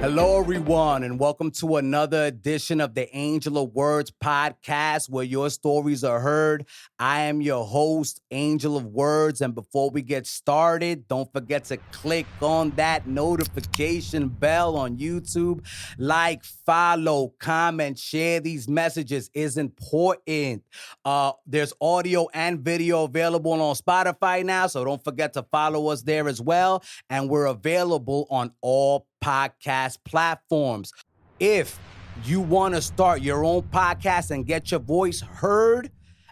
Hello, everyone, and welcome to another edition of the Angel of Words podcast, where your stories are heard. I am your host, Angel of Words, and before we get started, don't forget to click on that notification bell on YouTube. Like, follow, comment, share these messages is important. There's audio and video available on Spotify now, so don't forget to follow us there as well, and we're available on all podcast platforms. If you want to start your own podcast and get your voice heard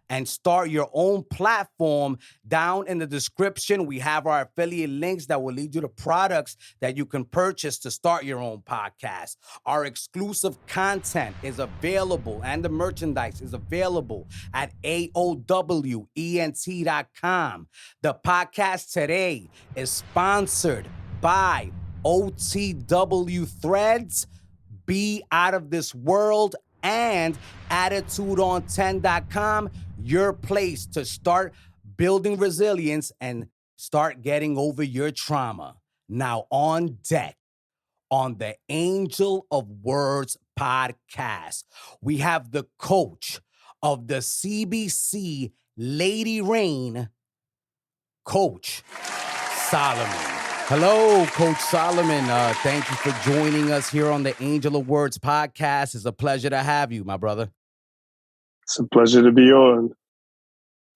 and start your own platform, down in the description, we have our affiliate links that will lead you to products that you can purchase to start your own podcast. Our exclusive content is available and the merchandise is available at AOWENT.com. The podcast today is sponsored by OTW Threads, Be Out of This World, and AttitudeOn10.com, your place to start building resilience and start getting over your trauma. Now on deck on the Angel of Words podcast, we have the coach of the Ccbc Lady Rain, Coach Solomon. Hello, Coach Solomon. Thank you for joining us here on the Angel of Words podcast. It's a pleasure to have you, my brother. It's a pleasure to be on.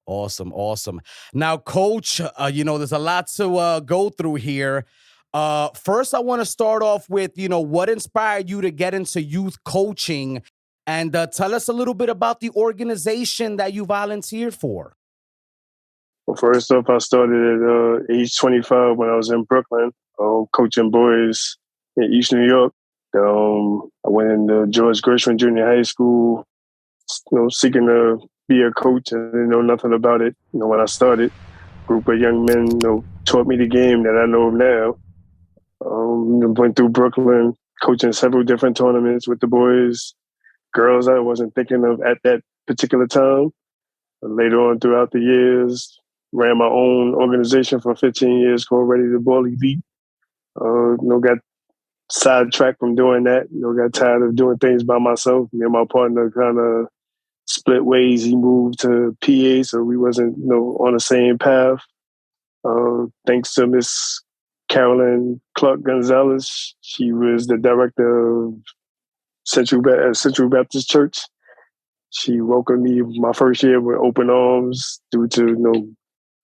Awesome. Now, Coach, there's a lot to go through here. First, I want to start off with, what inspired you to get into youth coaching, and tell us a little bit about the organization that you volunteered for. Well, first off, I started at age 25 when I was in Brooklyn, coaching boys in East New York. I went into George Gershwin Junior High School, seeking to be a coach. I didn't know nothing about it. When I started, a group of young men, taught me the game that I know now. Went through Brooklyn, coaching several different tournaments with the boys. Girls I wasn't thinking of at that particular time. But later on throughout the years, ran my own organization for 15 years called Ready to Ball Elite. Got sidetracked from doing that. Got tired of doing things by myself. Me and my partner kind of split ways. He moved to PA, so we wasn't on the same path. Thanks to Miss Carolyn Clark Gonzalez, she was the director of Central Baptist Church. She welcomed me my first year with open arms due to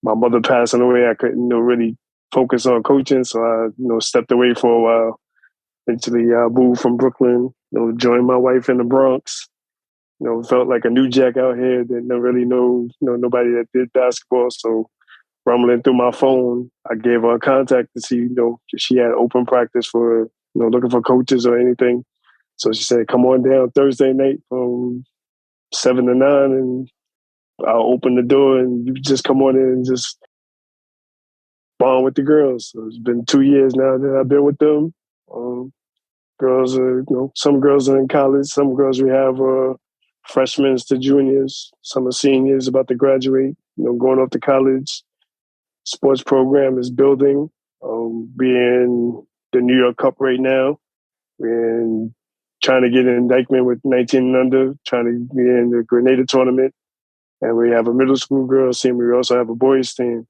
my mother passing away. I couldn't really focus on coaching, so I stepped away for a while. Eventually, I moved from Brooklyn. Joined my wife in the Bronx. Felt like a new jack out here. Didn't really know nobody that did basketball. So, rumbling through my phone, I gave her a contact to see if she had open practice for looking for coaches or anything. So she said, "Come on down Thursday night from 7 to 9 and I'll open the door and you just come on in and just bond with the girls." So it's been 2 years now that I've been with them. Girls are, some girls are in college. Some girls we have freshmen to juniors. Some are seniors about to graduate, going off to college. Sports program is building. We're in the New York Cup right now. We're trying to get an indictment with 19 and under, trying to be in the GRINER tournament. And we have a middle school girls team. We also have a boys team.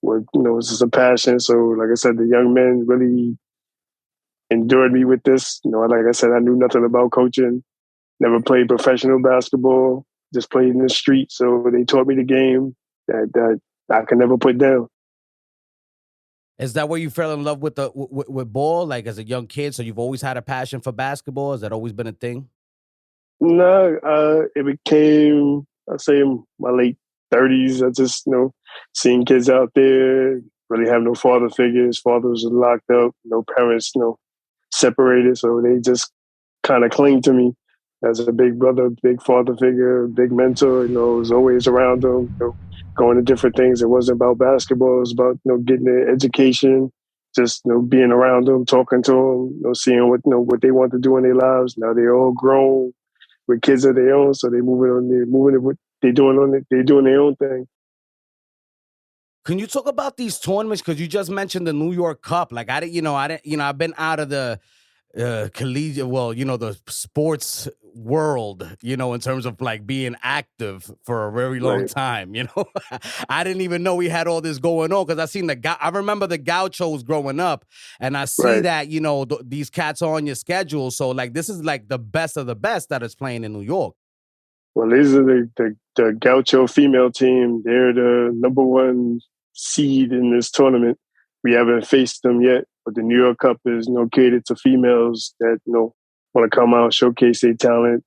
Where, it's just a passion. So, like I said, the young men really endured me with this. Like I said, I knew nothing about coaching. Never played professional basketball. Just played in the street. So they taught me the game that I can never put down. Is that where you fell in love with with ball, like as a young kid? So you've always had a passion for basketball? Has that always been a thing? No, it became, I'd say, in my late 30s. I just, seeing kids out there, really have no father figures. Fathers are locked up, no parents, separated. So they just kind of cling to me as a big brother, big father figure, big mentor. Was always around them, going to different things. It wasn't about basketball. It was about, getting their education, just, being around them, talking to them, seeing what they want to do in their lives. Now they're all grown with kids of their own, so they're doing their own thing. Can you talk about these tournaments? Because you just mentioned the New York Cup. Like I've been out of the collegiate, well, the sports world, in terms of like being active for a very long Right, time. I didn't even know we had all this going on because I seen I remember the gauchos growing up, and I see right. that, these cats are on your schedule. So like this is like the best of the best that is playing in New York. Well, these are the Gaucho female team. They're the number one seed in this tournament. We haven't faced them yet, but the New York Cup is catered to females that want to come out, showcase their talent.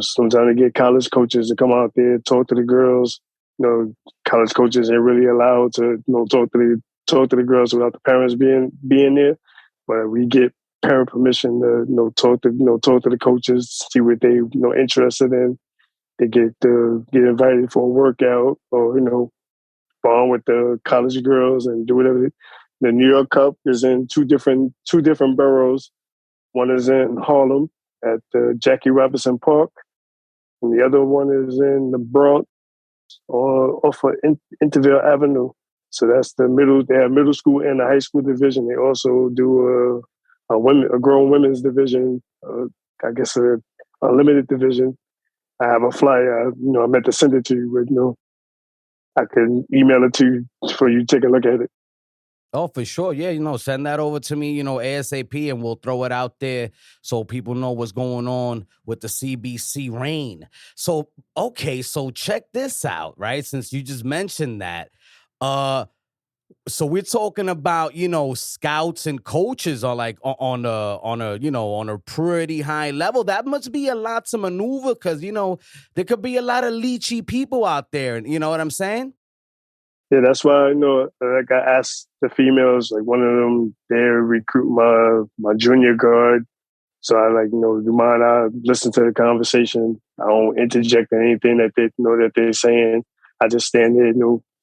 Sometimes they get college coaches to come out there, talk to the girls. College coaches ain't really allowed to talk to the girls without the parents being there. But we get parent permission to talk to the coaches, see what they interested in. They get invited for a workout or bond with the college girls and do whatever. The New York Cup is in two different boroughs. One is in Harlem at Jackie Robinson Park, and the other one is in the Bronx off of Intervale Avenue. So that's the middle. They have middle school and a high school division. They also do a grown women's division. I guess a limited division. I have a flyer. I meant to send it to you, but I can email it to you for you to take a look at it. Oh, for sure. Yeah, send that over to me, ASAP, and we'll throw it out there so people know what's going on with the CBC reign. So, okay, so check this out, right? Since you just mentioned that. So we're talking about, scouts and coaches are like on a pretty high level. That must be a lot to maneuver because, there could be a lot of leechy people out there. You know what I'm saying? Yeah, that's why like I asked the females, like one of them, they're recruit my junior guard. So I do you mind I listen to the conversation. I don't interject in anything that they that they're saying. I just stand there,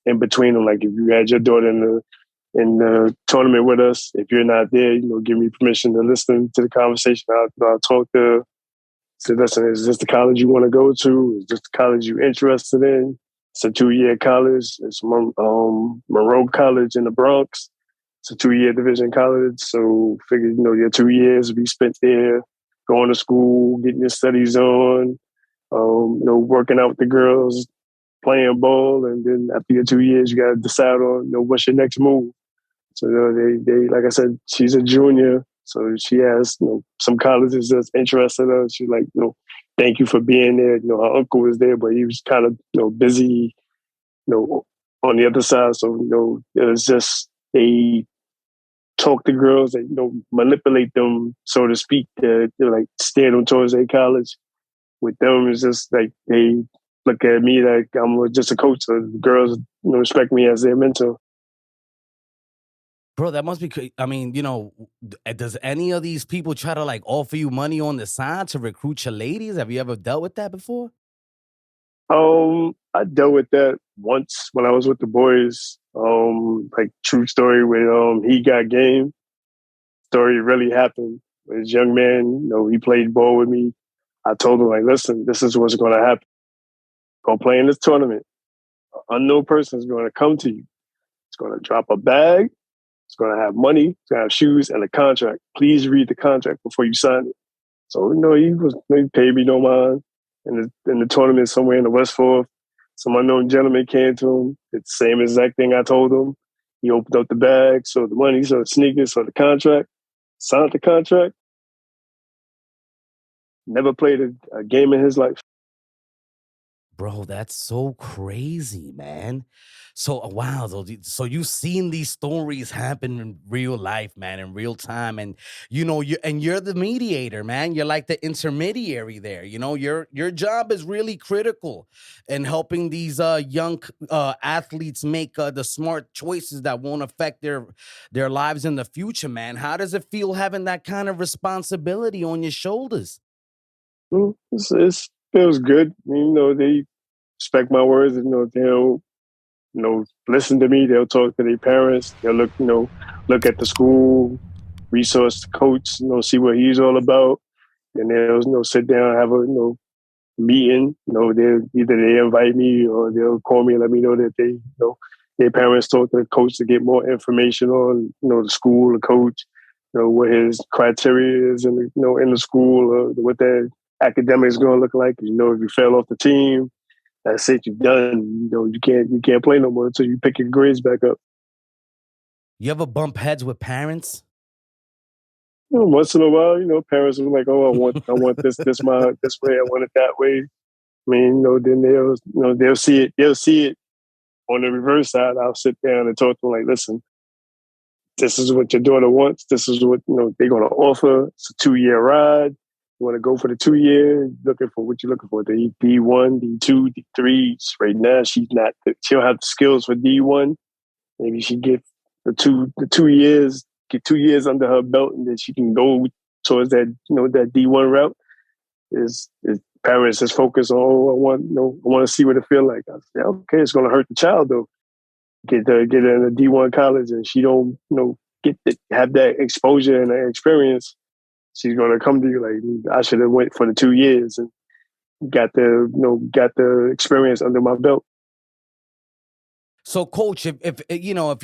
in between them. Like if you had your daughter in the tournament with us, if you're not there, give me permission to listen to the conversation. I'll talk to say, listen, is this the college you want to go to? Is this the college you're interested in? It's a 2-year college. It's Monroe College in the Bronx. It's a 2-year division college. So figure, your 2 years be spent there, going to school, getting your studies on, working out with the girls, playing ball. And then after your 2 years, you got to decide on, what's your next move. So they like I said, she's a junior. So she has, some colleges that's interested in her. She's like, thank you for being there. Her uncle was there, but he was kind of, busy, on the other side. So, it was just they talk to girls and, manipulate them, so to speak, to like steer them towards their college. With them, it's just like they look at me like I'm just a coach. So the girls, respect me as their mentor. Bro, that must be. I mean, does any of these people try to like offer you money on the side to recruit your ladies? Have you ever dealt with that before? I dealt with that once when I was with the boys. Like true story when he got game. Story really happened. This young man, he played ball with me. I told him like, listen, this is what's going to happen. Go play in this tournament. An unknown person is going to come to you. It's going to drop a bag. It's going to have money. It's going to have shoes and a contract. Please read the contract before you sign it. So, he paid me no mind. In the tournament somewhere in the West Forth, some unknown gentleman came to him. It's the same exact thing I told him. He opened up the bag, saw the money, saw the sneakers, saw the contract, signed the contract. Never played a game in his life. Bro, that's so crazy, man. So wow, so you've seen these stories happen in real life, man, in real time, and you're the mediator, man. You're like the intermediary there. Your job is really critical in helping these young athletes make the smart choices that won't affect their lives in the future, man. How does it feel having that kind of responsibility on your shoulders? It feels good. They respect my words. They'll listen to me. They'll talk to their parents. They'll look at the school resource coach. See what he's all about. And they'll sit down, have a meeting. They invite me or they'll call me and let me know that their parents talk to the coach to get more information on the school, the coach. what his criteria is in the school, or what their academics going to look like. If you fail off the team, that's it. You're done. You can't play no more until you pick your grades back up. You ever bump heads with parents? Once in a while, parents are like, "Oh, I want this way. I want it that way." I mean, then they'll see it. They'll see it on the reverse side. I'll sit down and talk to them like, "Listen, this is what your daughter wants. This is what they're going to offer. It's a 2-year ride. You want to go for the 2 years? Looking for what you're looking for? The D1, D2, D3. Right now, she don't have the skills for D1. Maybe she get the 2 years, get 2 years under her belt, and then she can go towards that that D1 route. Is parents just focus on, I want to see what it feel like. I say, okay, it's going to hurt the child though. Get her in a D1 college, and she don't have that exposure and that experience. She's going to come to you like, I should have went for the 2 years and got the experience under my belt. So, Coach, if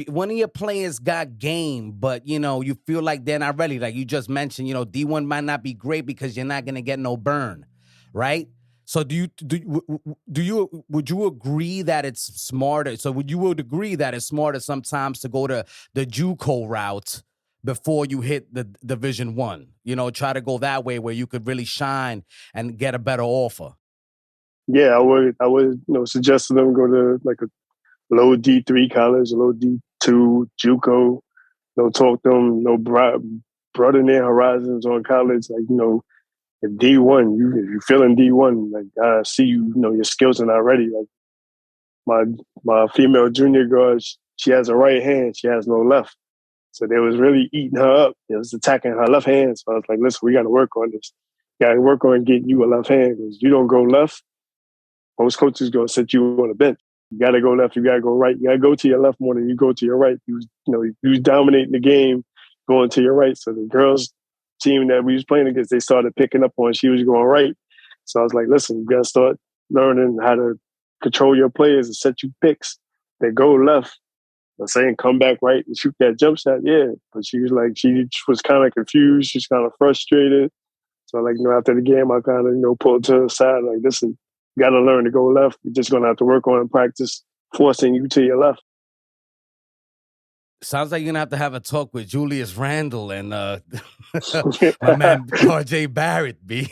one of your players got game, but you feel like they're not ready, like you just mentioned, D1 might not be great because you're not gonna get no burn, right? So, would you agree that it's smarter? So, would agree that it's smarter sometimes to go to the JUCO route before you hit the Division I? Try to go that way where you could really shine and get a better offer. Yeah, I would suggest them go to like a low D3 college, a low D2 JUCO. Talk to them, broaden their horizons on college. Like, if D1, if you're feeling D1, like, I see your skills are not ready. Like my female junior guard, she has a right hand, she has no left. So they was really eating her up. It was attacking her left hand. So I was like, listen, we got to work on this. Got to work on getting you a left hand, because you don't go left, most coaches going to sit you on the bench. You got to go left. You got to go right. You got to go to your left more than you go to your right. You was dominating the game going to your right. So the girls team that we was playing against, they started picking up on she was going right. So I was like, listen, you got to start learning how to control your players and set you picks that go left. I'm saying come back right and shoot that jump shot. Yeah. But she was kind of confused. She's kind of frustrated. So after the game, I kind of, pulled to the side, like, listen, you got to learn to go left. You're just going to have to work on and practice forcing you to your left. Sounds like you're going to have a talk with Julius Randle and my man RJ Barrett, B.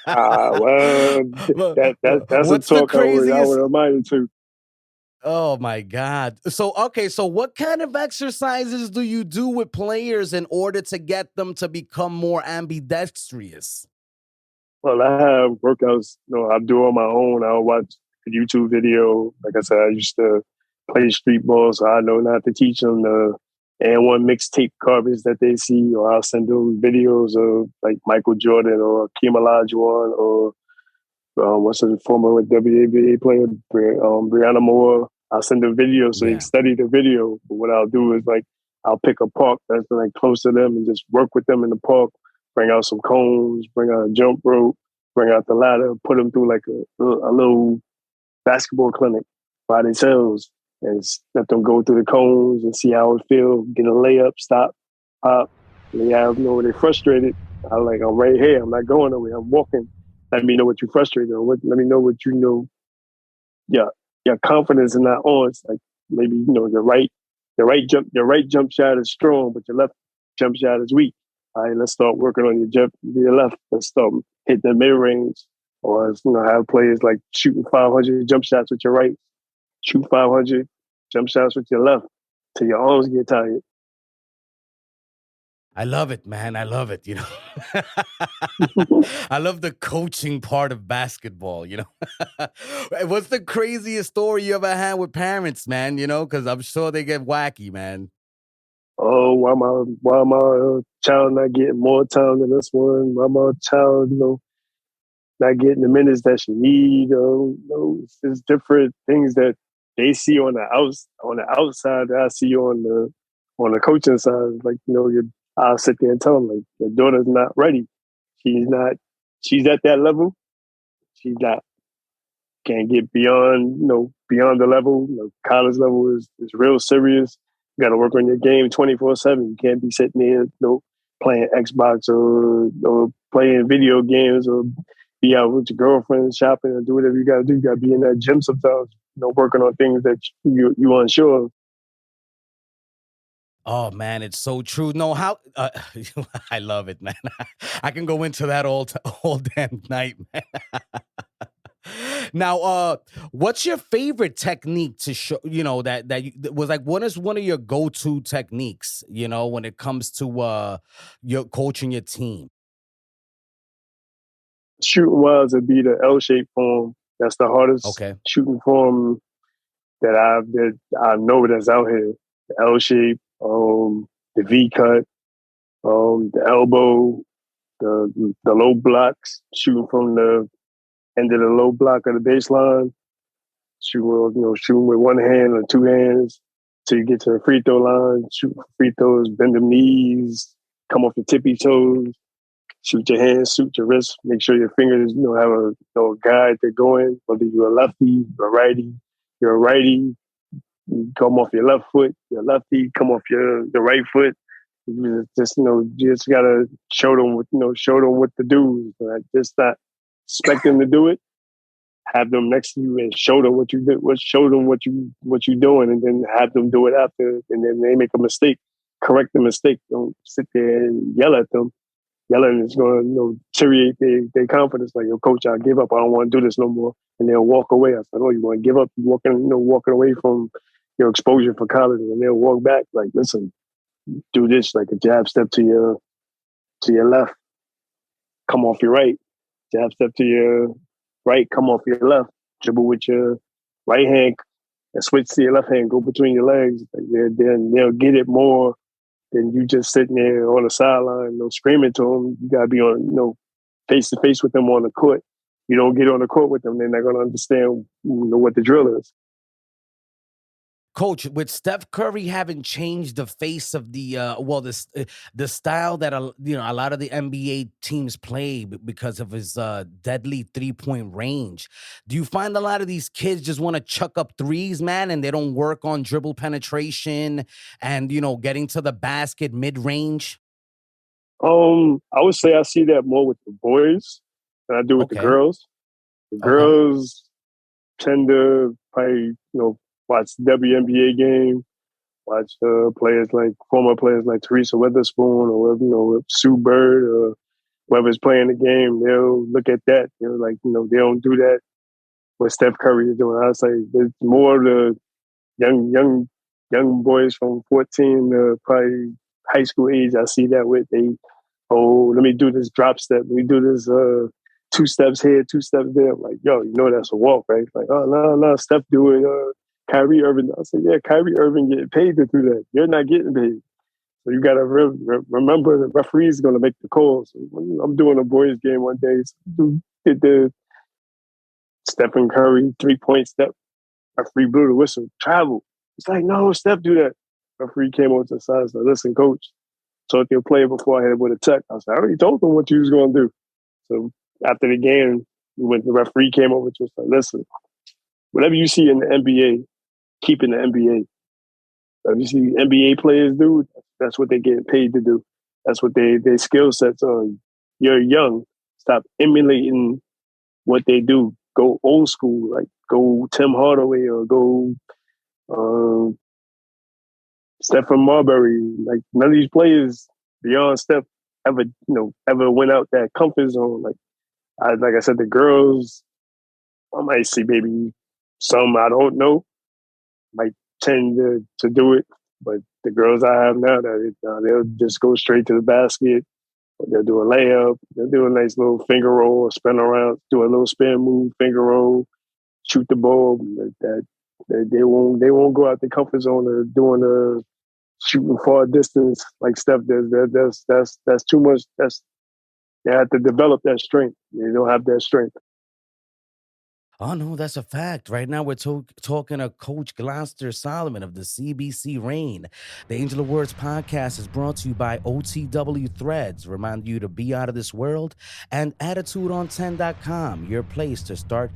Well, that's what's a talk the craziest? I would remind you to. Oh, my God. So what kind of exercises do you do with players in order to get them to become more ambidextrous? Well, I have workouts, I do on my own. I'll watch a YouTube video. Like I said, I used to play street ball, so I know not to teach them the and1 mixtape garbage that they see, or I'll send them videos of like Michael Jordan or Hakeem Olajuwon or what's the former WNBA player, Brianna Moore. I'll send them videos so they can study the video. But what I'll do is I'll pick a park that's like close to them and just work with them in the park. Bring out some cones, bring out a jump rope, bring out the ladder, put them through like a little basketball clinic by themselves, and let them go through the cones and see how it feels. Get a layup, stop, pop. And they're frustrated. I'm right here. I'm not going nowhere. I'm walking. Let me know what you're frustrated on. Let me know what your confidence is not on. It's like maybe your right jump shot is strong, but your left jump shot is weak. All right, let's start working on your left. Let's start hitting the mid range, or have players like shooting 500 jump shots with your right, shoot 500 jump shots with your left till your arms get tired. I love it, man. I love it. I love the coaching part of basketball. What's the craziest story you ever had with parents, man? Because I'm sure they get wacky, man. Oh, why my child not getting more time than this one? Why my child, not getting the minutes that she need? It's different things that they see on the outside that I see on the coaching side. Like, I'll sit there and tell them, like, your daughter's not ready. She's at that level. She's not, can't get beyond the level. College level is real serious. You got to work on your game 24/7. You can't be sitting there, playing Xbox or playing video games or be out with your girlfriend shopping or do whatever you got to do. You got to be in that gym sometimes, working on things that you unsure of. Oh man, it's so true. No, how I love it, man. I can go into that all damn night, man. Now, what's your favorite technique to show? That was like, what is one of your go-to techniques? When it comes to your coaching your team. Shooting wise would be the L-shaped form. That's the hardest Okay. shooting form that I know that's out here. The L shape, the V cut, the elbow, the low blocks, shooting from the end of the low block of the baseline, shooting with one hand or two hands till you get to the free throw line, shoot free throws, bend them knees, come off your tippy toes, shoot your hands, shoot your wrists, make sure your fingers, have a guide to go in, whether you're a lefty, or righty. You're a righty, you come off your left foot, your lefty, come off your right foot. You just gotta show them what to do. Just not expect them to do it. Have them next to you and show them what you did. Show them what you doing, and then have them do it after. And then they make a mistake, correct the mistake. Don't sit there and yell at them. Yelling is going to deteriorate their confidence. Like, yo, coach, I give up. I don't want to do this no more. And they'll walk away. I said, oh, you want to give up? You're walking away from your exposure for college, and they'll walk back. Like, listen, do this, like a jab step to your left, come off your right. Jab step to your right, come off your left. Dribble with your right hand and switch to your left hand. Go between your legs. Like, then they'll get it more than you just sitting there on the sideline, screaming to them. You gotta be on, face to face with them on the court. You don't get on the court with them, they're not gonna understand, what the drill is. Coach, with Steph Curry having changed the face of the style that a lot of the NBA teams play because of his deadly 3-point range, do you find a lot of these kids just want to chuck up threes, man, and they don't work on dribble penetration and getting to the basket mid range? I would say I see that more with the boys than I do with the girls. The girls tend to probably watch the WNBA game, watch former players like Teresa Witherspoon or Sue Bird or whoever's playing the game. They'll look at that. They don't do that. What Steph Curry is doing, I say there's more of the young boys from 14 to probably high school age. I see that with let me do this drop step. Let me do this 2 steps here, 2 steps there. I'm like, yo, that's a walk, right? Like, oh no, Steph doing Kyrie Irving. I said, yeah, Kyrie Irving getting paid to do that. You're not getting paid. So you got to remember the referee's going to make the call. So I'm doing a boys game one day. So did the Stephen Curry 3-point step. Referee blew the whistle. Travel. It's like, no, Steph do that. Referee came over to the side and said, listen, coach, talked to your player before I hit him with a tech. I said, I already told him what you was going to do. So after the game, when the referee came over to us, said, listen, whatever you see in the NBA, keep in the NBA. If you see NBA players do, that's what they get paid to do. That's what their skill sets are. You're young. Stop emulating what they do. Go old school, like go Tim Hardaway or go Stephen Marbury. Like none of these players beyond Steph ever went out that comfort zone. Like I said, the girls, I might see maybe some I don't know might tend to do it, but the girls I have now, they'll just go straight to the basket. They'll do a layup. They'll do a nice little finger roll or spin around, do a little spin move, finger roll, shoot the ball. They won't go out the comfort zone of doing a shooting far distance like Steph does. That's too much. They have to develop that strength. They don't have that strength. Oh, no, that's a fact. Right now, we're talking to Coach Gloster Solomon of the CBC Reign. The Angel of Words podcast is brought to you by OTW Threads, remind you to be out of this world, and AttitudeOn10.com, your place to start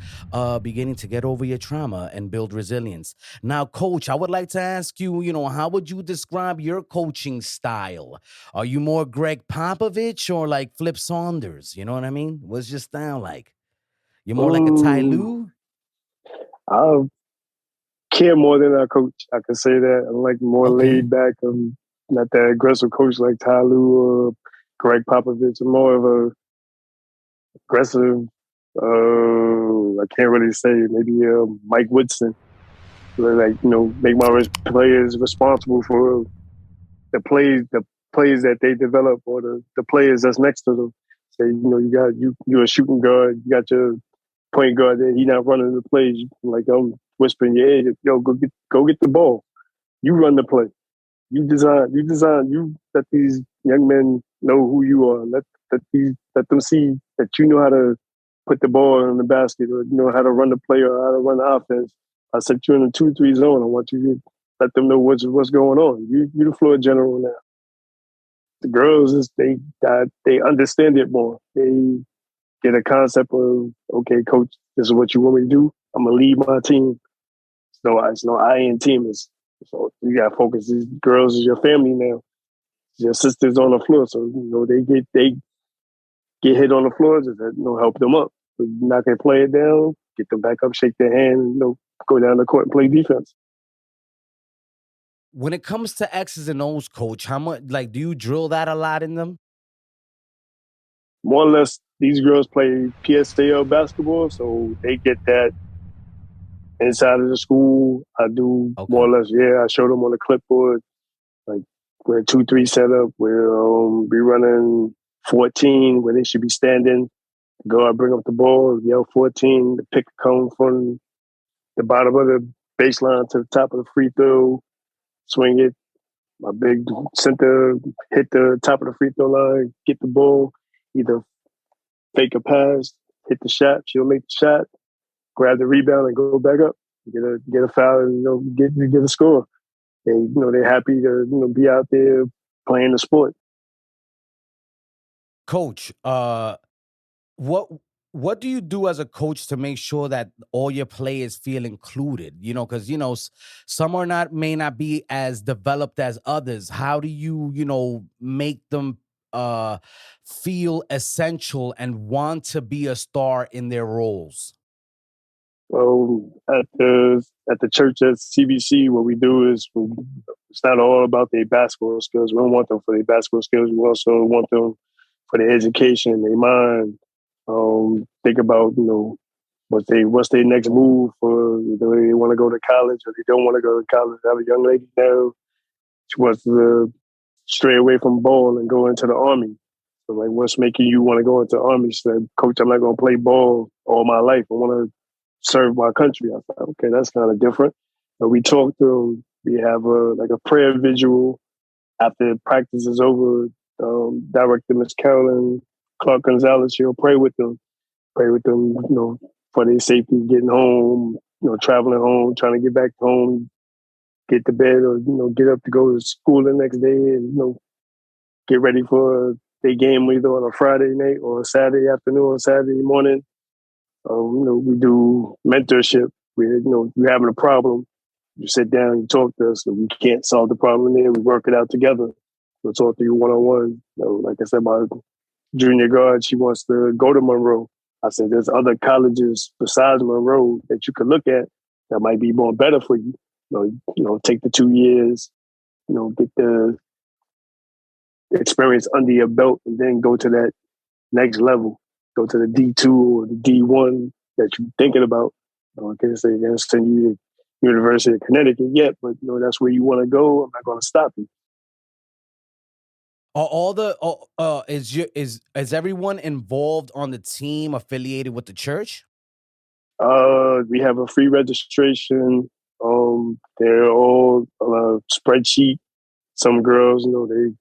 beginning to get over your trauma and build resilience. Now, Coach, I would like to ask you, how would you describe your coaching style? Are you more Greg Popovich or like Flip Saunders? You know what I mean? What's your style like? You're more like a Ty Mm, Lue? I care more than I coach. I can say that. I'm like more Okay. laid back. I'm not that aggressive coach like Ty Lue or Greg Popovich. I'm more of a aggressive. I can't really say. Maybe Mike Woodson. Like make my players responsible for the plays that they develop or the players that's next to them. Say you're a shooting guard. You got your point guard there. He not running the plays. Like I'm whispering in your ear, yo, go get the ball. You run the play. You let these young men know who you are. Let them see that you know how to put the ball in the basket or you know how to run the play or how to run the offense. I set you in a 2-3 zone. I want you to let them know what's going on. You the floor general now. The girls is they understand it more. They get a concept of, okay, coach, this is what you want me to do. I'm gonna lead my team. It's no I in team. So you gotta focus. These girls is your family now. Your sisters on the floor. So they get hit on the floor, just help them up. So you not gonna play it down, get them back up, shake their hand, go down the court and play defense. When it comes to X's and O's, coach, how much like do you drill that a lot in them? More or less, these girls play PSAL basketball, so they get that inside of the school. I do more Okay. or less. Yeah, I show them on the clipboard. Like we're 2-3 setup. We're be running 14 where they should be standing. Go out, bring up the ball, yell 14. The pick come from the bottom of the baseline to the top of the free throw. Swing it. My big center hit the top of the free throw line. Get the ball. Either fake a pass, hit the shot. She'll make the shot. Grab the rebound and go back up. Get a foul and get a score. And they're happy to be out there playing the sport. Coach, what what do you do as a coach to make sure that all your players feel included? Because some are not may not be as developed as others. How do you make them feel essential and want to be a star in their roles? At the church at CBC, what we do is it's not all about their basketball skills. We don't want them for their basketball skills. We also want them for their education, their mind. Think about what's their next move for whether they want to go to college or they don't want to go to college. I have a young lady now. She wants to stray away from ball and go into the army. So like, what's making you want to go into the army? She said, Coach, I'm not going to play ball all my life. I want to serve my country. I thought, okay, that's kind of different. But we talk to them. We have a prayer visual after practice is over. Director Miss Carolyn Clark Gonzalez, she'll pray with them, for their safety, getting home, traveling home, trying to get back home, get to bed, or get up to go to school the next day, and get ready for their game either on a Friday night or a Saturday afternoon or Saturday morning. We do mentorship. You're having a problem. You sit down, you talk to us, and we can't solve the problem there. We work it out together. We'll talk to you one-on-one. Like I said, my junior guard, she wants to go to Monroe. I said, there's other colleges besides Monroe that you could look at that might be more better for you. Take the 2 years, get the experience under your belt, and then go to that next level. Go to the D2 or the D1 that you're thinking about. I can't say they're going to send you to University of Connecticut yet, but that's where you want to go. I'm not going to stop you. Are all the is everyone involved on the team affiliated with the church? We have a free registration. They're all on a spreadsheet. Some girls,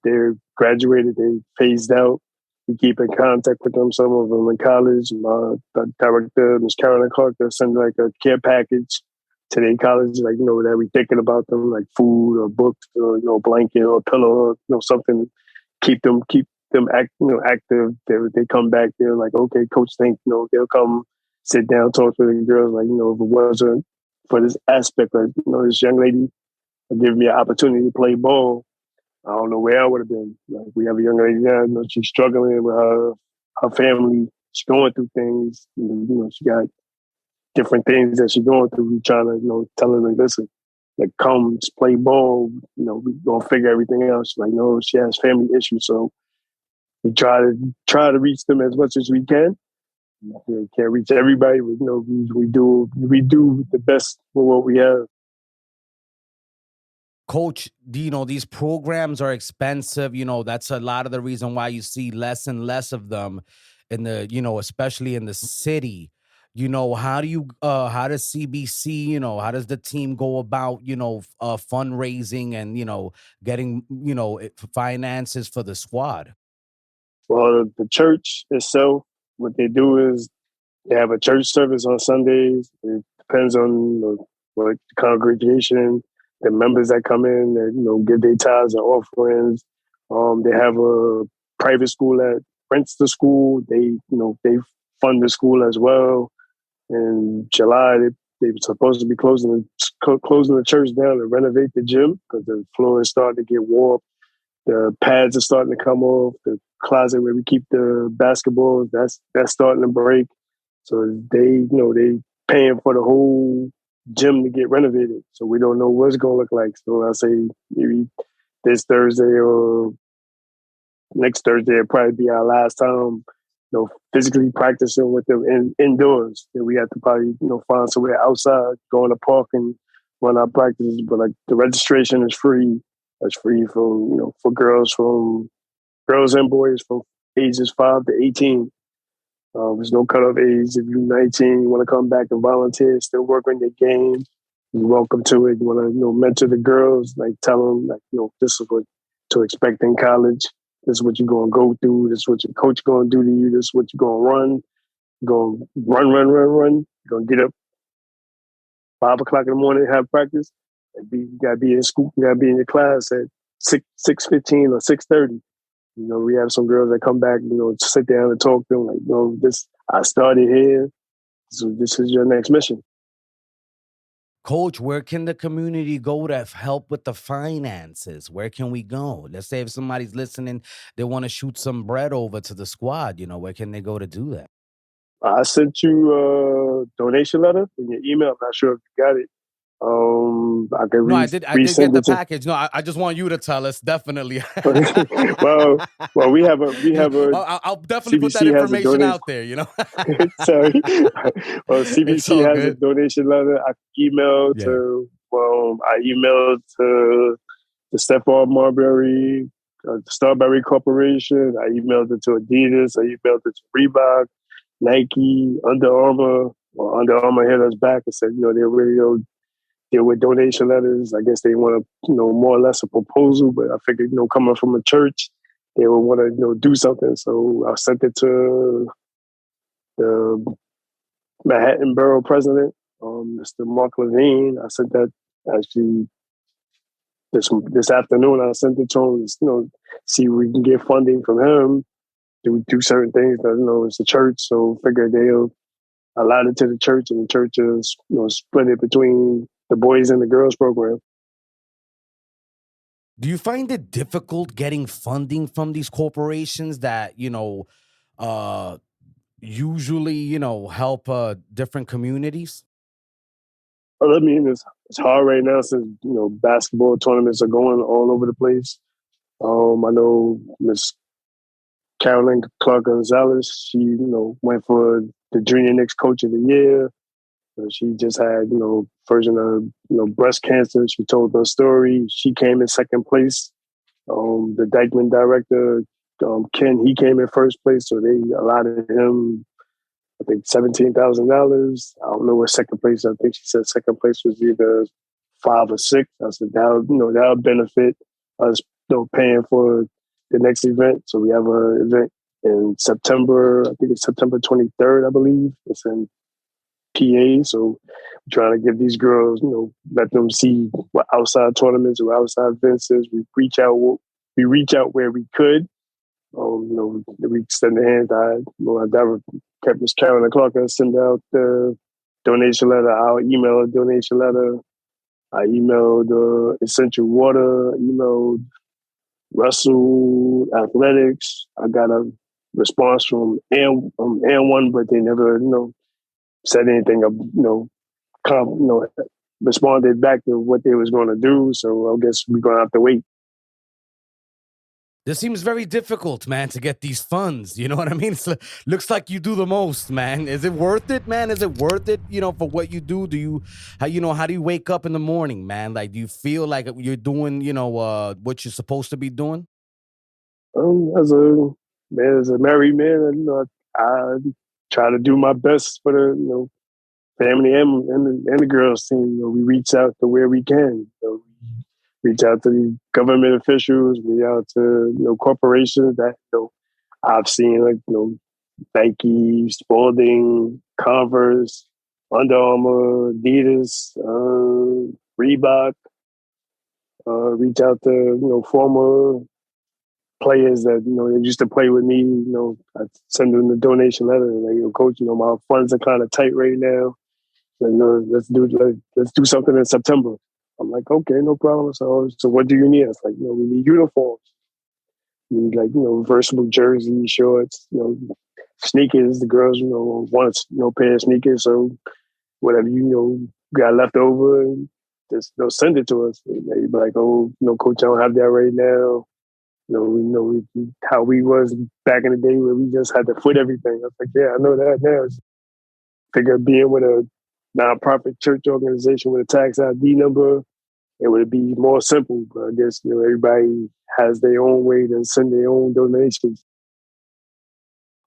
they're graduated, they phased out. we keep in contact with them. Some of them in college. My the director, Ms. Carolyn Clark, they'll send like a care package to their college, like, that we thinking about them, like food or books or, blanket or pillow or, something, keep them active. They come back, they're like, okay, coach, they'll come sit down, talk to the girls, like, if it wasn't for this aspect, like, this young lady give me an opportunity to play ball, I don't know where I would have been. Like, we have a young lady now, she's struggling with her family. She's going through things. She got different things that she's going through. We trying to, tell her, like, listen, like, come, just play ball. We gonna figure everything out. She's like, no, she has family issues, so we try to reach them as much as we can. We can't reach everybody, but we do the best for what we have. Coach, these programs are expensive. That's a lot of the reason why you see less and less of them in the, especially in the city. How do you, how does CBC, how does the team go about, fundraising and, getting, finances for the squad? Well, the church itself, what they do is they have a church service on Sundays. It depends on what the congregation, the members that come in, that give their tithes and offerings. They have a private school that rents the school. They fund the school as well. In July, they were supposed to be closing the church down and renovate the gym because the floor is starting to get warped. The pads are starting to come off. The closet where we keep the basketballs, that's starting to break. So they paying for the whole gym to get renovated. So we don't know what it's gonna look like. So I say maybe this Thursday or next Thursday will probably be our last time, physically practicing with them indoors. And we have to probably, find somewhere outside, go in the park and run our practices. But like the registration is free. It's free for for girls and boys from ages 5 to 18. There's no cutoff age. If you're 19, you want to come back and volunteer, still work on your game, you're welcome to it. You want to, mentor the girls, like tell them, like, this is what to expect in college. This is what you're going to go through. This is what your coach going to do to you. This is what you're going to run. You're going to run. You're going to get up 5 o'clock in the morning, have practice. You got to be in school. You got to be in your class at 6:15 or 6:30. We have some girls that come back, sit down and talk to them like, I started here. So this is your next mission. Coach, where can the community go to help with the finances? Where can we go? Let's say if somebody's listening, they want to shoot some bread over to the squad, where can they go to do that? I sent you a donation letter in your email. I'm not sure if you got it. I can I did get the package. No, I just want you to tell us. Definitely. well, we have a. I'll definitely CBC put that information out there. Sorry. Well, CBC has a donation letter. I emailed to. Well, I emailed to the Stephon Marbury, the Starberry Corporation. I emailed it to Adidas. I emailed it to Reebok, Nike, Under Armour. Well, Under Armour hit us back and said, they're really deal with donation letters. I guess they want to, more or less a proposal, but I figured, coming from a church, they would want to, do something. So I sent it to the Manhattan Borough President, Mr. Mark Levine. I sent that actually this afternoon. I sent it to him, see if we can get funding from him to do certain things. It's a church, so figure they'll allot it to the church, and the church is, split it between the boys and the girls program. Do you find it difficult getting funding from these corporations that, usually, help different communities? Well, I mean, it's hard right now since, basketball tournaments are going all over the place. I know Miss Carolyn Clark Gonzalez, she, went for the Junior Knicks Coach of the Year. She just had, version of, breast cancer. She told her story. She came in second place. The Dykeman director, Ken, he came in first place. So they allotted him, I think, $17,000. I don't know what second place. I think she said second place was either 5 or 6. I said that'll benefit us, paying for the next event. So we have an event in September. I think it's September 23rd, I believe. It's in PA. So I'm trying to give these girls, let them see what outside tournaments or outside events is. We reach out where we could. We extend the hand. I never kept this Carolyn Clark. I send out the donation letter. I'll email a donation letter. I emailed Essential Water, emailed Russell Athletics. I got a response from N1, but they never, said anything, responded back to what they was going to do. So I guess we're going to have to wait. This seems very difficult, man, to get these funds. You know what I mean? Looks like you do the most, man. Is it worth it, man? Is it worth it, for what you do? How do you wake up in the morning, man? Like, do you feel like you're doing, what you're supposed to be doing? As a married man, I try to do my best for the, family and the girls team. We reach out to where we can. Reach out to the government officials, reach out to corporations that I've seen, like Nike, Spalding, Converse, Under Armour, Adidas, Reebok. Reach out to former players that they used to play with me. I send them the donation letter. Like, coach, my funds are kind of tight right now. Let's do something in September. I'm like, okay, no problem. So what do you need? It's like, we need uniforms. We need reversible jerseys, shorts, sneakers. The girls, want a pair of sneakers. So whatever got left over, just send it to us. They'd be like, oh, coach, I don't have that right now. How we was back in the day where we just had to foot everything. I was like, yeah, I know that now. Figure being with a nonprofit church organization with a tax ID number, it would be more simple. But I guess everybody has their own way to send their own donations.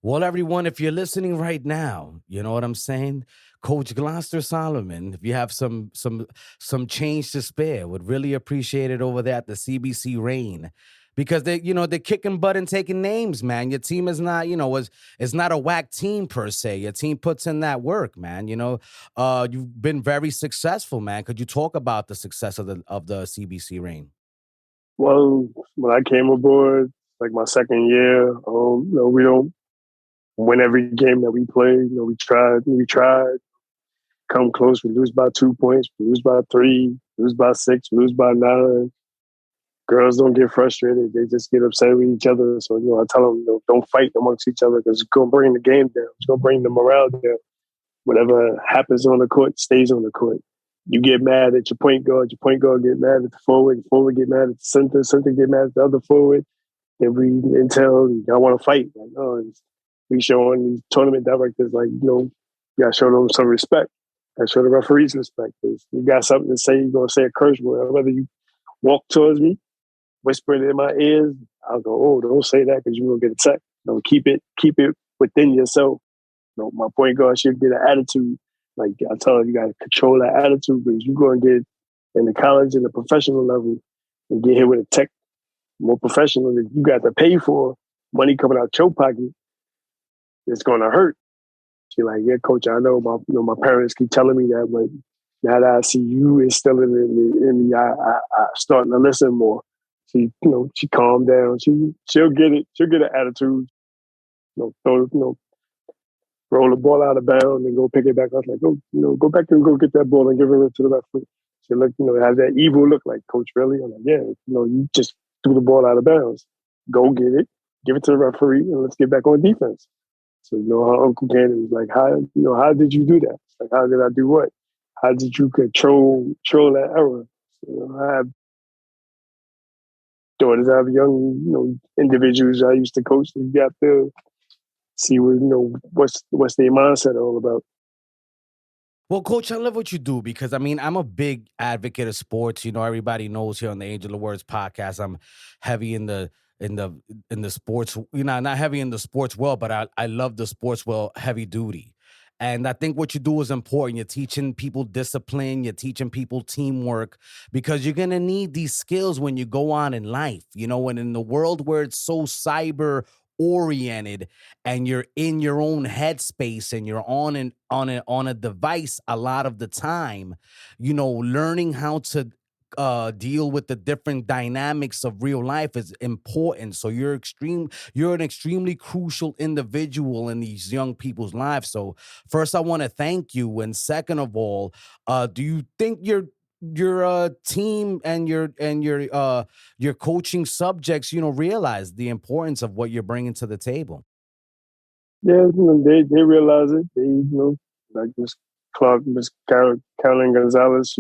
Well, everyone, if you're listening right now, you know what I'm saying? Coach Gloster Solomon, if you have some change to spare, would really appreciate it over there at the CBC Rain. Because they're kicking butt and taking names, man. Your team is not, it's not a whack team per se. Your team puts in that work, man. You've been very successful, man. Could you talk about the success of the CBC Rain? Well, when I came aboard, like my second year, we don't win every game that we play. We tried, come close. We lose by 2 points, we lose by 3, lose by 6, we lose by 9. Girls don't get frustrated. They just get upset with each other. So, I tell them, don't fight amongst each other because it's going to bring the game down. It's going to bring the morale down. Whatever happens on the court stays on the court. You get mad at your point guard get mad at the forward get mad at the center get mad at the other forward. Then we intel, y'all want to fight. Like, we showing these tournament directors, like, you got to show them some respect. Got to show the referees respect. If you got something to say, you're going to say a curse word. I'd rather you walk towards me, whisper it in my ears, I'll go, oh, don't say that because you're going to get attacked. Keep it within yourself. My point guard should get an attitude. Like I tell you, got to control that attitude because you're going to get in the college and the professional level and get hit with a tech more professional that you got to pay for, money coming out your pocket. It's going to hurt. She's like, yeah, coach, I know my parents keep telling me that, but now that I see you instilling in me, I starting to listen more. She calmed down. She'll get it. She'll get an attitude. Roll the ball out of bounds and go pick it back up. Like, go back and go get that ball and give it to the referee. She look, has that evil look like, coach, really? I'm like, yeah, you just threw the ball out of bounds. Go get it, give it to the referee, and let's get back on defense. So, her Uncle Cannon was like, how did you do that? Like, how did I do what? How did you control that error? I have daughters, I have young, individuals I used to coach. You got to see what's their mindset all about. Well, Coach, I love what you do because I'm a big advocate of sports. Everybody knows here on the Angel of Words podcast, I'm heavy in the sports. Not heavy in the sports world, but I love the sports world heavy duty. And I think what you do is important. You're teaching people discipline. You're teaching people teamwork because you're going to need these skills when you go on in life, and in the world where it's so cyber oriented and you're in your own headspace and you're on a device a lot of the time, learning how to deal with the different dynamics of real life is important. So you're an extremely crucial individual in these young people's lives. So first I want to thank you, and second of all, do you think your team and your coaching subjects realize the importance of what you're bringing to the table? Yeah, they realize it. They like Miss Carolyn Gonzalez.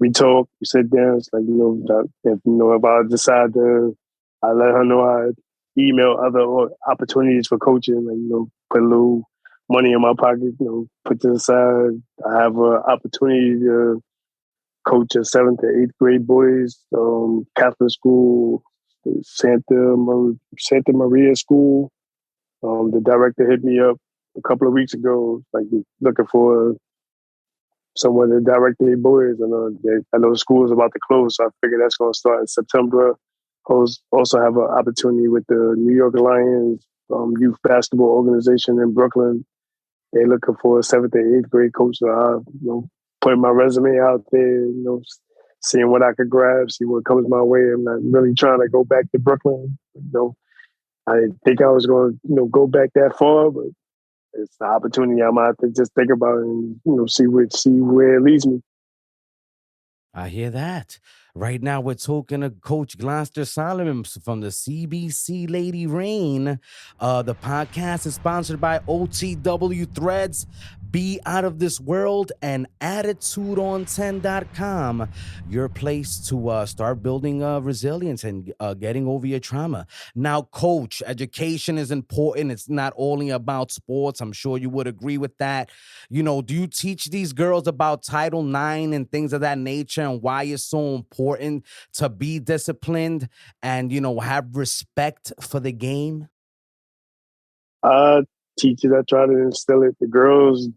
We talk, we sit down. It's like if I decide to, I let her know I email other opportunities for coaching. Like put a little money in my pocket. Put to the side. I have an opportunity to coach a 7th to 8th grade boys Catholic school, Santa Maria School. The director hit me up a couple of weeks ago, like looking for someone to direct their boys. I know the school is about to close, so I figure that's going to start in September. Also have an opportunity with the New York Lions youth basketball organization in Brooklyn. They're looking for a 7th to 8th grade coach. So putting my resume out there, seeing what I could grab, see what comes my way. I'm not really trying to go back to Brooklyn. I didn't think I was going to, go back that far, but it's the opportunity I'm out to just think about and see where it leads me. I hear that. Right now, we're talking to Coach Gloster Solomon from the CBC Lady Rain. The podcast is sponsored by OTW Threads, Be Out of This World, and AttitudeOn10.com, your place to start building resilience and getting over your trauma. Now, Coach, education is important. It's not only about sports. I'm sure you would agree with that. Do you teach these girls about Title IX and things of that nature and why it's so important to be disciplined and, have respect for the game? I teach it. I try to instill it. The girls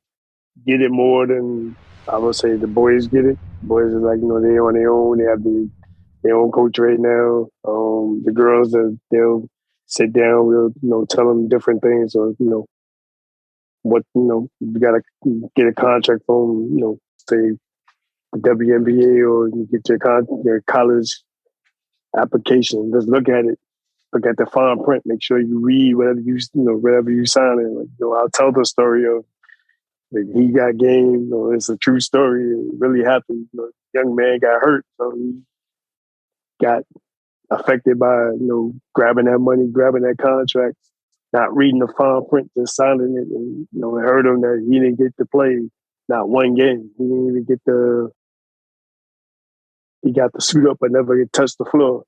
get it more than I would say the boys get it. Boys are like, they on their own. They have their own coach right now. The girls, they'll sit down. We'll, tell them different things or, what, you got to get a contract from, say, the WNBA or you get your college application. Just look at it. Look at the fine print. Make sure you read whatever you sign in. Like, I'll tell the story of like, he got game. It's a true story. It really happened. Young man got hurt, so he got affected by grabbing that money, grabbing that contract, not reading the fine print, just signing it, and it hurt him that he didn't get to play not one game. He didn't even get he got the suit up but never touched the floor.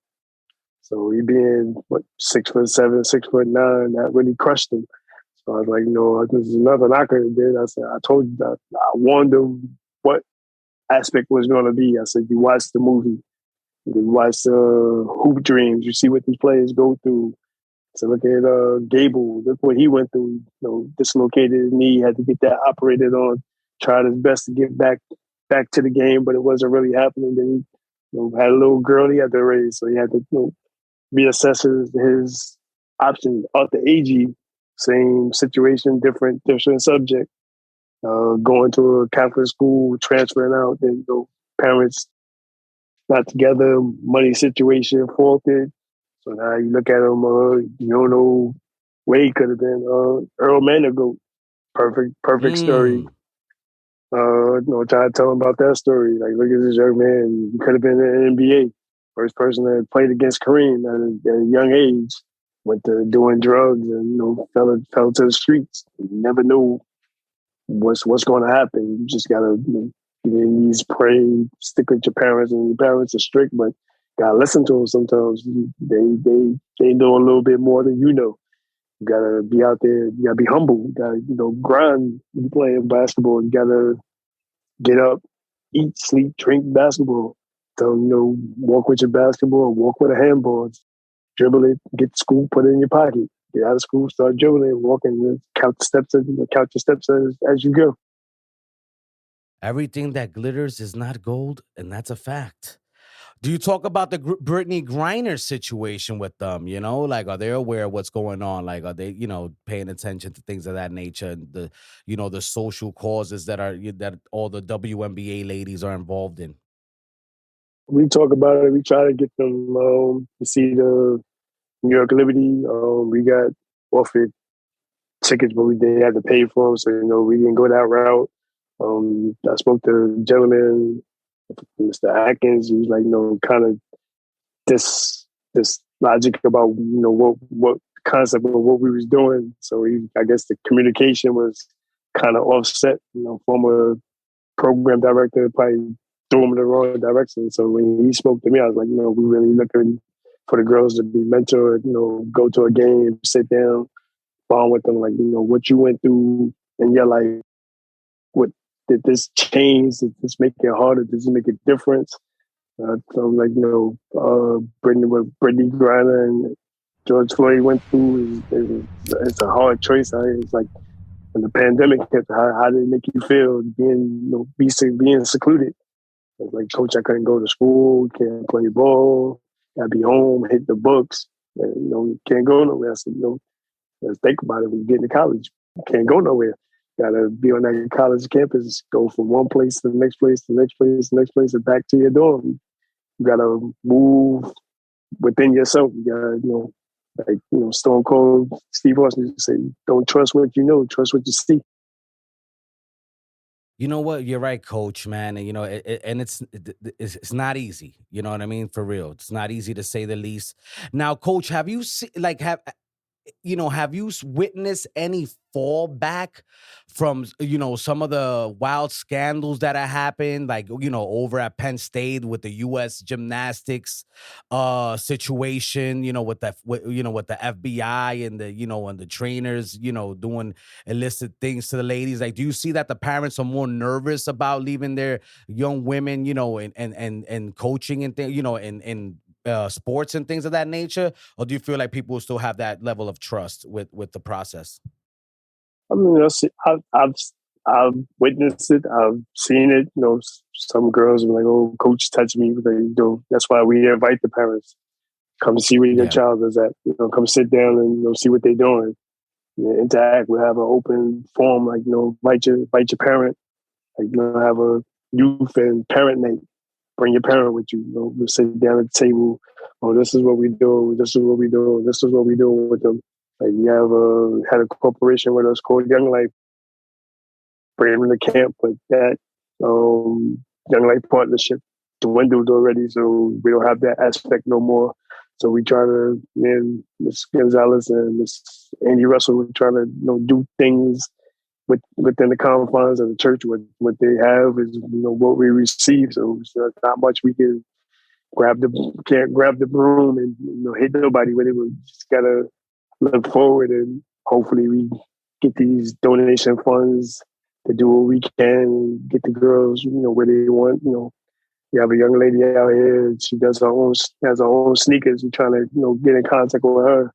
So he being 6'7", 6'9", that really crushed him. So I was like, this is nothing I could have did. I said, I told you that I warned him what aspect was going to be. I said, you watch the movie, you watch Hoop Dreams, you see what these players go through. So look at Gable, look what he went through. Dislocated his knee, had to get that operated on. Tried his best to get back to the game, but it wasn't really happening. Then he had a little girl he had to raise, so he had to reassess his options. Out the AG, same situation, different subject. Going to a Catholic school, transferring out, then parents not together, money situation faulted. So now you look at him, you don't know where he could have been. Earl Manigault, perfect story. Try to tell him about that story. Like, look at this young man. He could have been in the NBA. First person that played against Kareem at a young age. Went to doing drugs and fell to the streets. You never knew what's going to happen. You just gotta get in these pray, stick with your parents, and your parents are strict, but gotta listen to them sometimes. They know a little bit more than you know. You gotta be out there. You gotta be humble. You gotta grind. You playing basketball. You gotta get up, eat, sleep, drink basketball. So walk with your basketball, walk with a handball, dribble it, get to school, put it in your pocket. Get out of school, start dribbling, walking, count the steps, count your steps as you go. Everything that glitters is not gold, and that's a fact. Do you talk about the Brittney Griner situation with them? You know, like, are they aware of what's going on? Like, are they, paying attention to things of that nature and the social causes that all the WNBA ladies are involved in? We talk about it. We try to get them to see the New York Liberty. We got offered tickets, but they had to pay for them, so we didn't go that route. I spoke to a gentleman, Mr. Atkins. He was like, kind of this logic about what concept of what we was doing. So I guess the communication was kind of offset. Former program director probably threw him in the wrong direction. So when he spoke to me, I was like, we really looking for the girls to be mentored. Go to a game, sit down, bond with them. Like, what you went through in your life. What did this change? Did this make it harder? Does it make a difference? So like, what Brittney Griner and George Floyd went through it's a hard choice. It's like when the pandemic hit, how did it make you feel being secluded? It's like, coach, I couldn't go to school, can't play ball, gotta be home, hit the books, and, can't go nowhere. I said, let's think about it. When you get into college, you can't go nowhere. Gotta be on that college campus, go from one place to the next place, to the next place, the next place, and back to your dorm. You gotta move within yourself. You gotta, Stone Cold Steve Austin used to say, "Don't trust what you know, trust what you see." You know what? You're right, Coach, man. And and it's not easy. You know what I mean? For real, it's not easy to say the least. Now, Coach, have you have you witnessed any fallback from, some of the wild scandals that have happened, like, over at Penn State with the U.S. gymnastics situation, with the FBI and the trainers, doing illicit things to the ladies? Like, do you see that the parents are more nervous about leaving their young women, and coaching and things, and sports and things of that nature, or do you feel like people will still have that level of trust with the process? I mean, I've witnessed it. I've seen it. Some girls are like, "Oh, coach touched me." That's why we invite the parents. Come see where your Yeah. child is at. Come sit down and see what they're doing. Interact. We have an open forum. Like, invite your parent. Like, have a youth and parent night. Bring your parent with you. We'll sit down at the table. Oh, this is what we do. This is what we do. This is what we do with them. Like, we have had a corporation with us called Young Life. Bring them to camp, but that Young Life partnership dwindled already, so we don't have that aspect no more. So we try to, Miss Gonzalez and Miss Andy Russell, we try to do things within the confines of the church. What they have is what we receive. So there's not much we can can't grab the broom and hit nobody with it. We just gotta look forward and hopefully we get these donation funds to do what we can, get the girls where they want. You have a young lady out here. She has her own sneakers. We're trying to get in contact with her.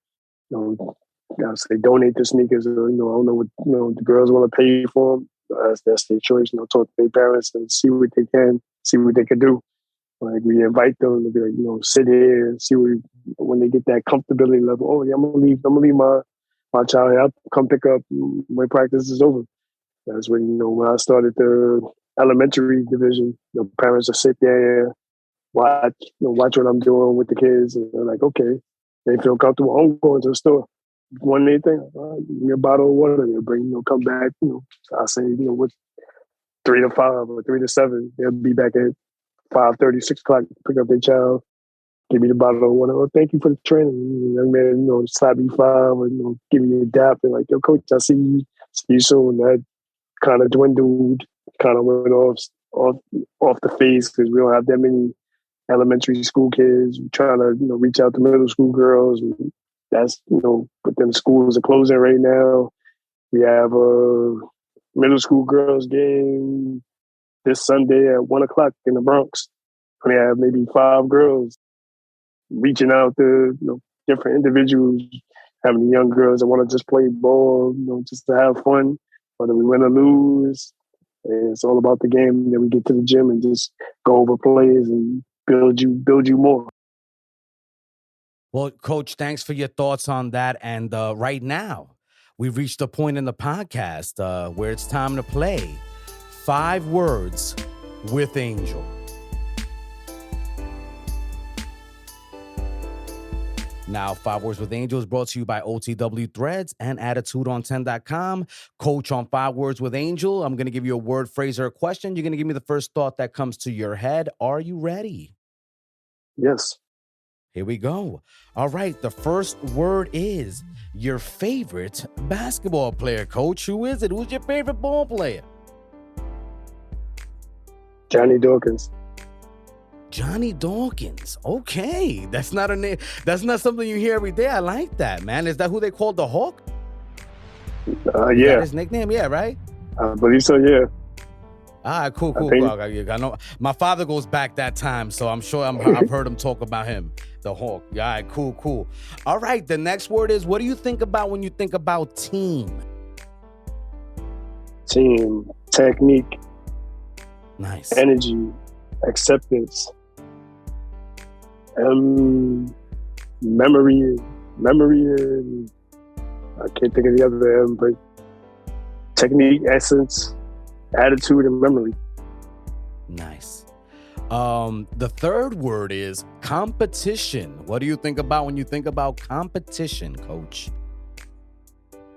I say donate the sneakers. I don't know what the girls want to pay for them. That's their choice. Talk to their parents and see what they can do. Like, we invite them to be like, sit here and see when they get that comfortability level. Oh yeah, I'm gonna leave my child here. I'll come pick up when practice is over. That's when I started the elementary division. The parents will sit there, watch what I'm doing with the kids, and they're like, okay, they feel comfortable. I'm going to the store. One day thing, give me a bottle of water. They'll bring, come back. So I say, what 3 to 5 or 3 to 7, they'll be back at 5:30, 6 o'clock, pick up their child, give me the bottle of water. Oh, thank you for the training. Young man, slap me 5 or, give me a dap and like, yo, coach, I see you soon. That kind of dwindled, kind of went off the face because we don't have that many elementary school kids. We're trying to, reach out to middle school girls. That's, but then schools are closing right now. We have a middle school girls game this Sunday at 1 o'clock in the Bronx. We have maybe 5 girls reaching out to different individuals, having young girls that want to just play ball, just to have fun, whether we win or lose. And it's all about the game. Then we get to the gym and just go over plays and build you more. Well, Coach, thanks for your thoughts on that. And right now, we've reached a point in the podcast where it's time to play 5 Words with Angel. Now, 5 Words with Angel is brought to you by OTW Threads and AttitudeOn10.com. Coach, on 5 Words with Angel, I'm going to give you a word, phrase, or a question. You're going to give me the first thought that comes to your head. Are you ready? Yes. Here we go. All right, the first word is your favorite basketball player. Coach, who is it? Who's your favorite ball player? Johnny Dawkins. Johnny Dawkins. Okay, that's not a name. That's not something you hear every day. I like that, man. Is that who they call the Hawk? Yeah. His nickname, yeah, right? I believe so, yeah. All right, cool. I know my father goes back that time, so I'm sure I've heard him talk about him, the Hawk. All right, cool. All right, the next word is, what do you think about when you think about team? Team, technique, Nice. energy, acceptance, memory, and I can't think of the other M, but technique, essence, attitude, and memory. Nice. The third word is competition. What do you think about when you think about competition, Coach?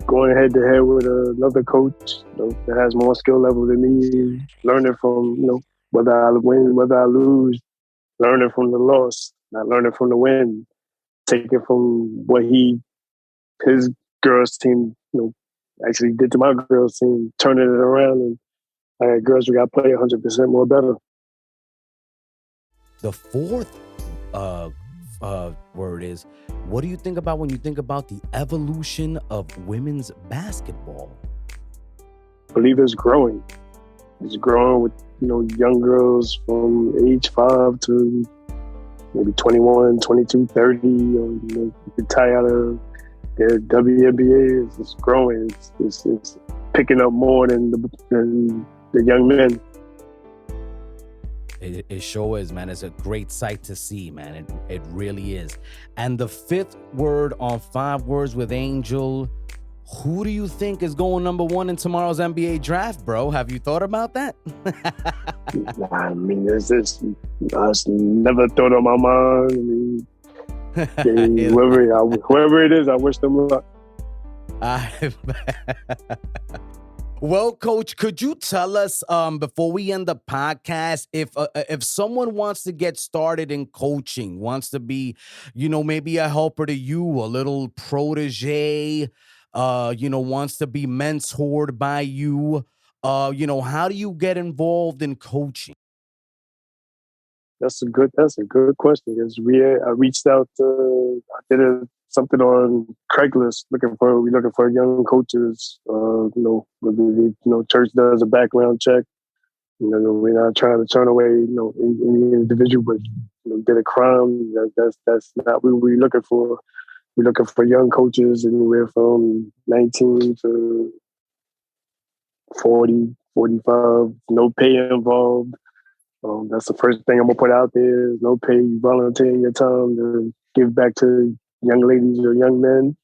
Going head to head with another coach, that has more skill level than me, learning from, whether I win, whether I lose, learning from the loss, not learning from the win, taking from what his girls team, actually did to my girls team, turning it around, and I got girls we got to play 100% more better. The fourth word is, what do you think about when you think about the evolution of women's basketball? I believe it's growing. It's growing with, young girls from age 5 to maybe 21, 22, 30, you can tie out of the WNBA. It's growing. It's picking up more than the young men. It sure is, man. It's a great sight to see, man. It really is. And the fifth word on 5 Words with Angel, who do you think is going number 1 in tomorrow's NBA draft, bro? Have you thought about that? I mean, I never thought on my mind. I mean, whoever it is, I wish them luck. Well, Coach, could you tell us before we end the podcast, if someone wants to get started in coaching, wants to be, maybe a helper to you, a little protege, wants to be mentored by you, how do you get involved in coaching? That's a good question. Because I reached out I did something on Craigslist looking for young coaches. Church does a background check. We're not trying to turn away, any individual, but did a crime. That's not what we're looking for. We're looking for young coaches anywhere from 19 to 40, 45, no pay involved. That's the first thing I'm gonna put out there. Is no pay. You volunteering your time to give back to young ladies or young men.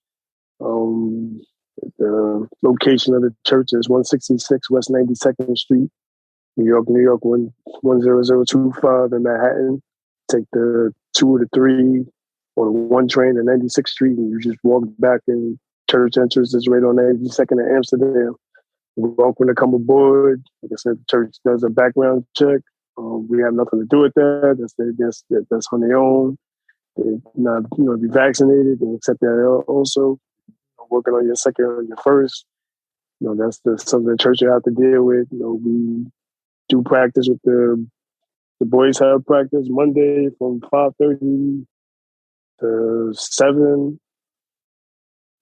The location of the church is 166 West 92nd Street, New York, 10025 in Manhattan. Take the 2 or the 3 or the 1 train to 96th Street, and you just walk back, and church entrance is right on 92nd in Amsterdam. You're welcome to come aboard. Like I said, the church does a background check. We have nothing to do with that. That's on their own. They're not, be vaccinated and accept that also. Working on your second or your first, that's something the church will have to deal with. We do practice with the boys have practice Monday from 5:30 to 7.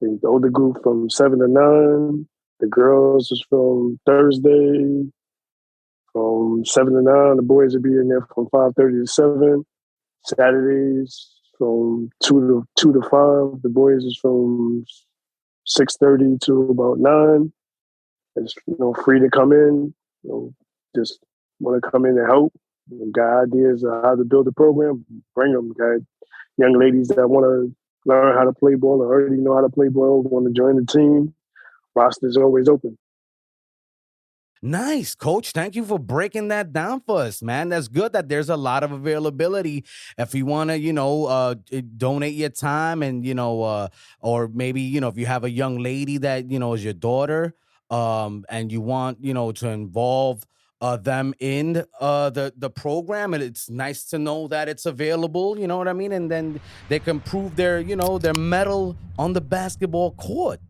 The older group from 7 to 9. The girls is from Thursday from 7 to 9. The boys will be in there from 5:30 to 7. Saturdays from 2 to 5. The boys is from 6:30 to about 9. It's free to come in. Just want to come in and help. got ideas of how to build a program, bring them. Got young ladies that want to learn how to play ball or already know how to play ball, want to join the team. Roster's always open. Nice, Coach. Thank you for breaking that down for us, man. That's good that there's a lot of availability. If you want to, donate your time and, or maybe, if you have a young lady that, is your daughter, and you want, to involve them in the program, and it's nice to know that it's available, you know what I mean? And then they can prove their mettle on the basketball court.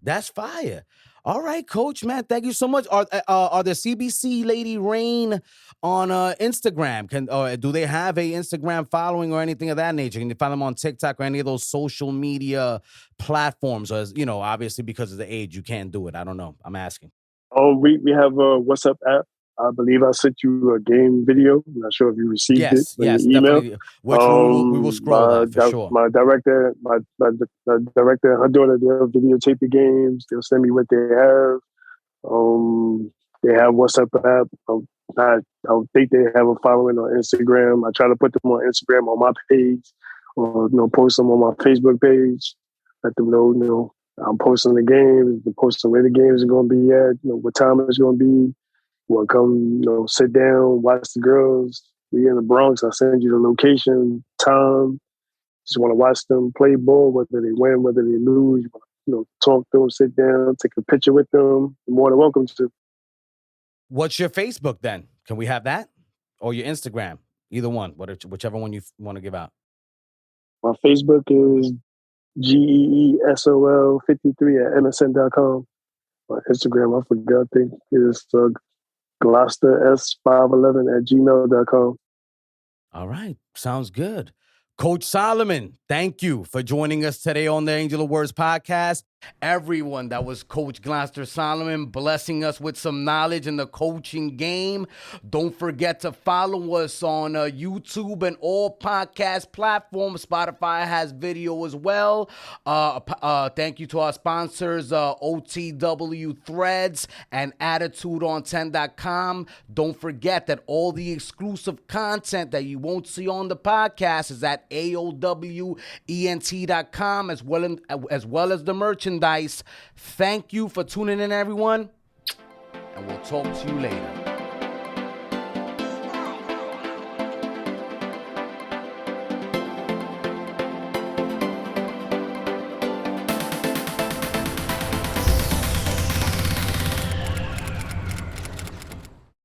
That's fire. All right, Coach, man, thank you so much. Are the CBC Lady Rain on Instagram? Do they have a Instagram following or anything of that nature? Can you find them on TikTok or any of those social media platforms? Or obviously because of the age, you can't do it. I don't know. I'm asking. We have a WhatsApp app. I believe I sent you a game video. I'm not sure if you received it in your email. Definitely. Which we will scroll that for sure. My director, my director and her daughter, they'll videotape the games. They'll send me what they have. They have WhatsApp app. I don't think they have a following on Instagram. I try to put them on Instagram on my page, or post them on my Facebook page. Let them know, I'm posting the games, posting where the games are going to be at, what time it's going to be. You want to come, sit down, watch the girls. We in the Bronx. I send you the location, time. Just want to watch them play ball, whether they win, whether they lose. You want to, talk to them, sit down, take a picture with them. You're more than welcome to. What's your Facebook then? Can we have that? Or your Instagram? Either one, whichever one you want to give out. My Facebook is GEESOL53@MSN.com. My Instagram, I forgot, I think is GlosterS511@gmail.com. All right. Sounds good. Coach Solomon, thank you for joining us today on the Angel of Words podcast. Everyone, that was Coach Gloster Solomon blessing us with some knowledge in the coaching game. Don't forget to follow us on YouTube and all podcast platforms. Spotify has video as well. Thank you to our sponsors, OTW Threads and AttitudeOn10.com. Don't forget that all the exclusive content that you won't see on the podcast is at AOWENT.com, as well as the merchandise. Thank you for tuning in, everyone, and we'll talk to you later.